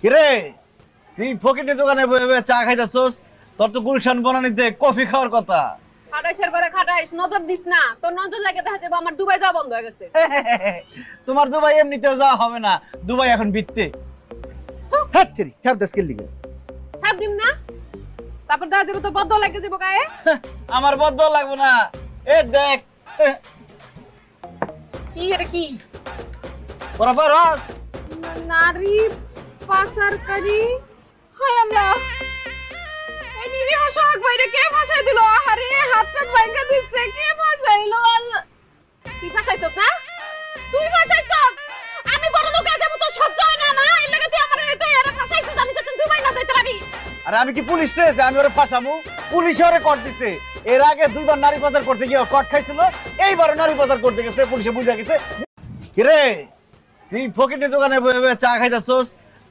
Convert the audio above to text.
কিরে তুই ফকিরের দোকানে বসে বসে চা খাইতেছস? তোর তো গুলশান বনানীতে কফি খাওয়ার কথা। খাটাইছের ঘরে খাটাইস, নজর দিস না। তোর নজর লাগে দেখা যাবে আমার দুবাই যাওয়া বন্ধ হয়ে গেছে। তোমার দুবাই এমনিতেও যাওয়া হবে না, দুবাই এখন বিত্তে। হাত ছেড়ি ছাপ দাস কে লিগে সাপ দিম না, তারপর দেখা যাবে তোর বদ্ধ লাগে যাবো গায়ে। আমার বদ্ধ লাগবো না। এ দেখ কি এটা কি? ওরা পারস নারী পাচারকারী। হায় আল্লাহ, এই নিরীহ সোহাগ ভাইরে কে ফাঁসাই দিল? আরে হাতটা ভাঙা দিচ্ছে, কে ফাঁসাইলো? আল্লাহ, তুই ফাঁসাইছস না? তুই ফাঁসাইছস? আমি বড় লোক হয়ে যাবো, তোর সহ্য হয় না না? এর লাগে তুই আমার এত এরা ফাঁসাইছস, আমি তো দুবাই না যাইতে পারি। আরে আমি কি পুলিশ হয়েছে আমি ওরে ফাঁসামু? পুলিশ ওরে কট দিছে। এর আগে দুইবার নারী পাচার করতে গিয়ে কট খাইছিল, এইবারও নারী পাচার করতে গেছে, পুলিশে বুঝা গেছে। কিরে তুই ফকিরের দোকানে বসে বসে চা খাইতেছস?